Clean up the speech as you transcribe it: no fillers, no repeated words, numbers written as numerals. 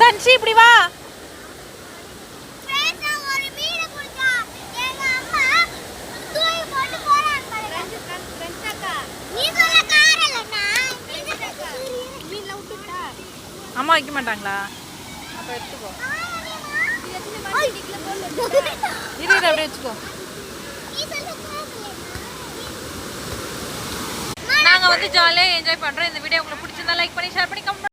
தன்ஷி இப்படி வா. அம்மா வைக்க மாட்டாங்களா? அப்ப எடுத்துக்கோ. இரு அப்படியே வச்சுக்கோ. நாங்க வந்து ஜாலியாக என்ஜாய் பண்றோம். இந்த வீடியோ உங்களுக்கு பிடிச்சிருந்தா லைக் பண்ணி ஷேர் பண்ணி கமெண்ட்